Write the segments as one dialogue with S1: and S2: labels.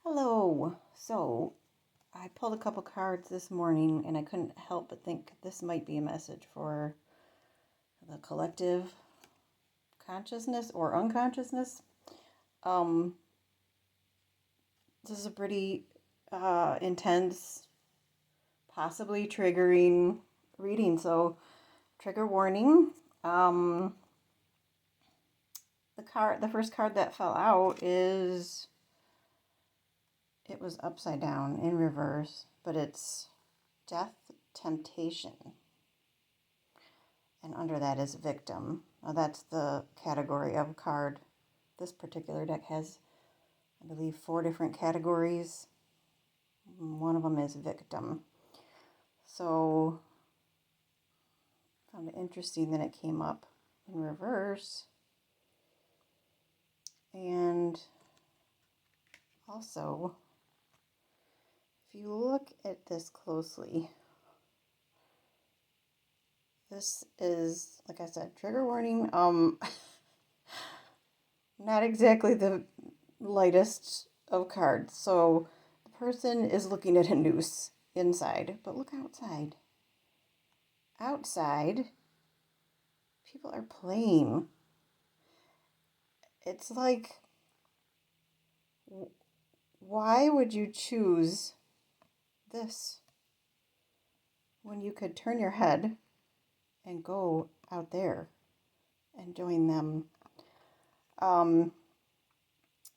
S1: Hello. So, I pulled a couple cards this morning and I couldn't help but think this might be a message for the collective consciousness or unconsciousness. Um, this is a pretty intense, possibly triggering reading. So, trigger warning. Um, the first card that fell out is it was upside down in reverse, but it's death temptation. And under that is victim. Now that's the category of card. This particular deck has, I believe, 4 different categories. One of them is victim. So I found it interesting that it came up in reverse. And also, if you look at this closely, this is, like I said, trigger warning. Not exactly the lightest of cards. So the person is looking at a noose inside, but look outside. Outside, people are playing. It's like, why would you choose this when you could turn your head and go out there and join them? Um,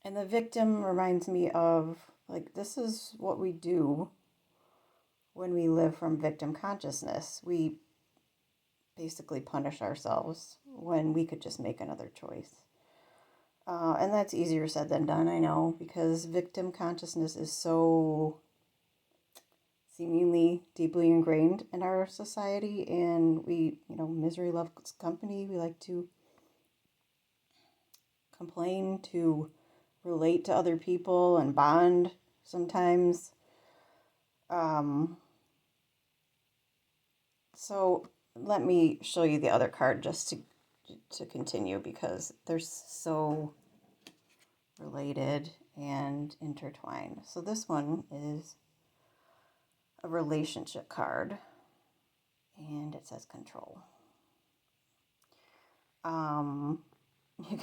S1: and the victim reminds me of, like, this is what we do when we live from victim consciousness. We basically punish ourselves when we could just make another choice. And that's easier said than done, I know, because victim consciousness is so seemingly deeply ingrained in our society. And we, misery loves company. We like to complain, to relate to other people and bond sometimes. So let me show you the other card just to continue, because they're so related and intertwined. So this one is a relationship card, and it says control. You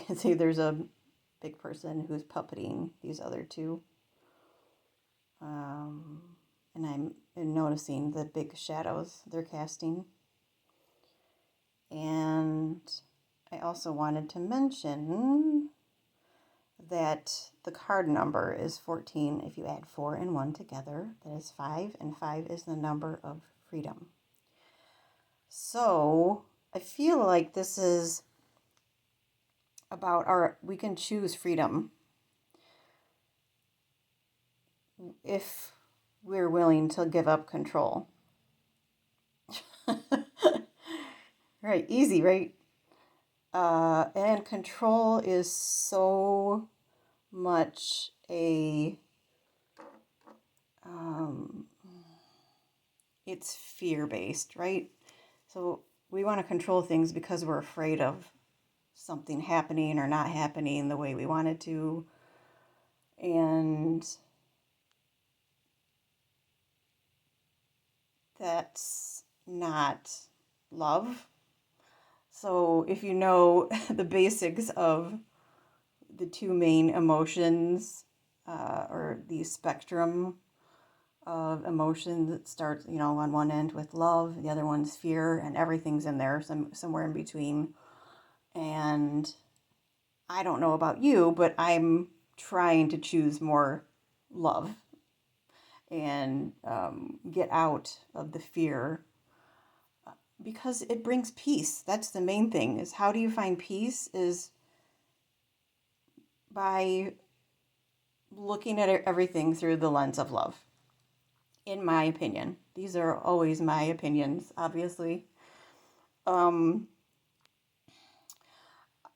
S1: can see there's a big person who's puppeting these other two. And I'm noticing the big shadows they're casting. And I also wanted to mention that the card number is 14. If you add 4 and 1 together, that is 5, and 5 is the number of freedom. So I feel like this is about we can choose freedom if we're willing to give up control. Right, easy, right? And control is so much it's fear-based, right? So we want to control things because we're afraid of something happening or not happening the way we want it to. And that's not love. So if you know the basics of the two main emotions, or the spectrum of emotions that starts, on one end with love, the other one's fear, and everything's in there, somewhere in between. And I don't know about you, but I'm trying to choose more love and get out of the fear, because it brings peace. That's the main thing, is how do you find peace is by looking at everything through the lens of love, in my opinion. These are always my opinions, obviously. I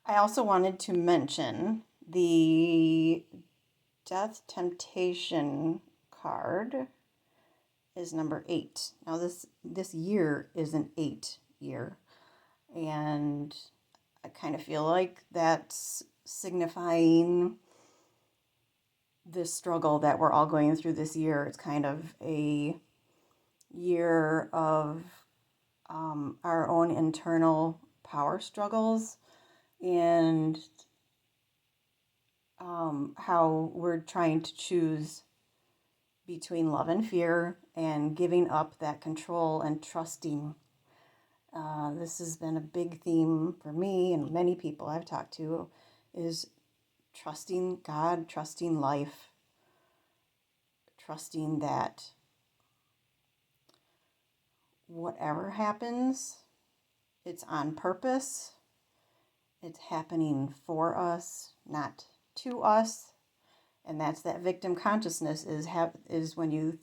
S1: also wanted to mention the Death Temptation card is number 8. Now this year is an 8 year, and I kind of feel like that's signifying this struggle that we're all going through this year. It's kind of a year of our own internal power struggles and how we're trying to choose between love and fear and giving up that control and trusting. This has been a big theme for me and many people I've talked to, is trusting God, trusting life, trusting that whatever happens, it's on purpose. It's happening for us, not to us. And that's that victim consciousness is when you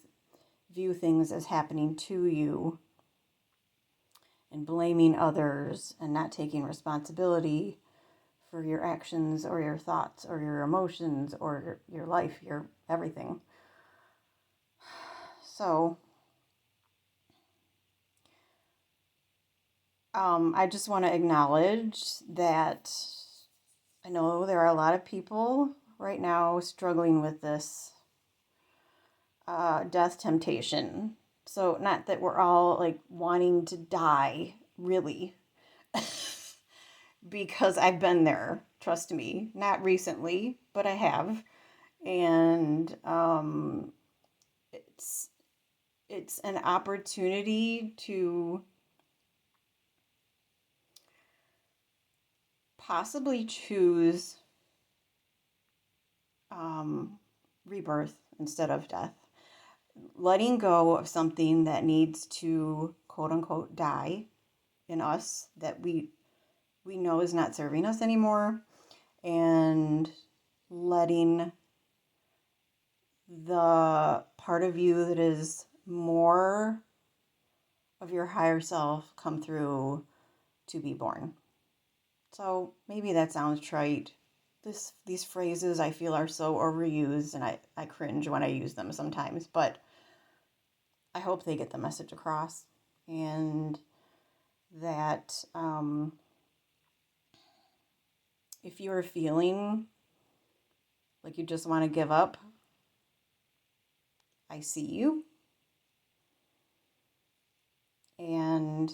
S1: view things as happening to you and blaming others and not taking responsibility for your actions or your thoughts or your emotions or your life, your everything. So I just want to acknowledge that I know there are a lot of people right now struggling with this death temptation. So not that we're all like wanting to die, really, because I've been there. Trust me, not recently, but I have, and it's an opportunity to possibly choose rebirth instead of death. Letting go of something that needs to quote unquote die in us that we know is not serving us anymore, and letting the part of you that is more of your higher self come through to be born. So maybe that sounds trite. These phrases I feel are so overused, and I cringe when I use them sometimes, but I hope they get the message across, and that if you're feeling like you just want to give up, I see you. And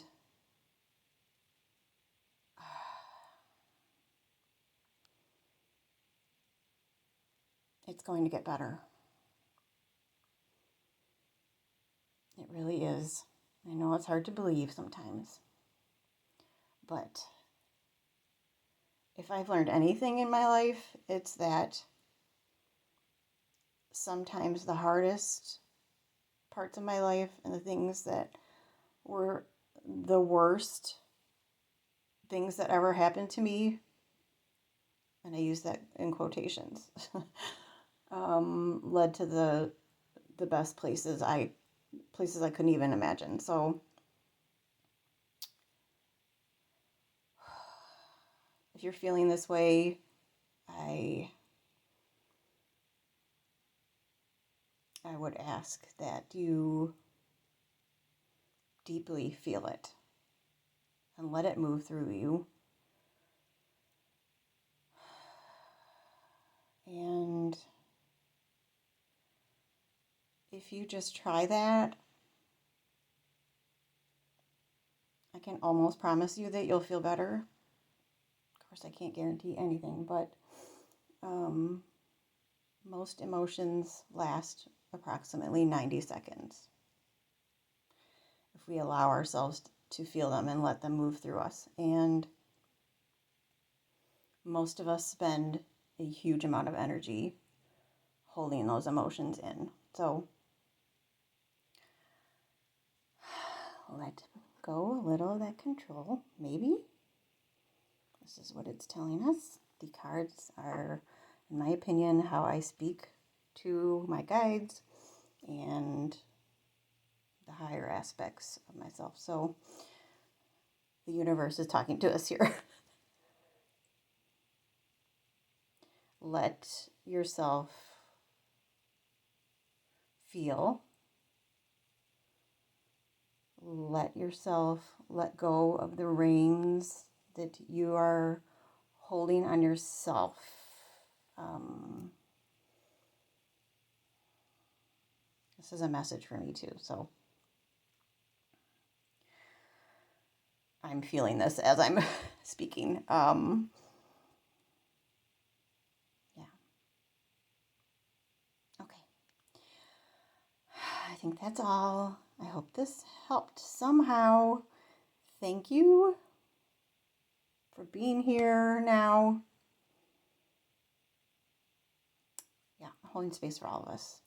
S1: it's going to get better. It really is. I know it's hard to believe sometimes. But if I've learned anything in my life, it's that sometimes the hardest parts of my life and the things that were the worst things that ever happened to me, and I use that in quotations, led to the best places I couldn't even imagine. So if you're feeling this way, I would ask that you deeply feel it and let it move through you. And if you just try that, I can almost promise you that you'll feel better. Of course, I can't guarantee anything, but most emotions last approximately 90 seconds if we allow ourselves to feel them and let them move through us. And most of us spend a huge amount of energy holding those emotions in. So let go a little of that control, maybe. This is what it's telling us. The cards are, in my opinion, how I speak to my guides and the higher aspects of myself. So the universe is talking to us here. Let yourself feel. Let yourself let go of the reins that you are holding on yourself. This is a message for me too. So I'm feeling this as I'm speaking. Yeah. Okay. I think that's all. I hope this helped somehow. Thank you for being here now. Yeah, holding space for all of us.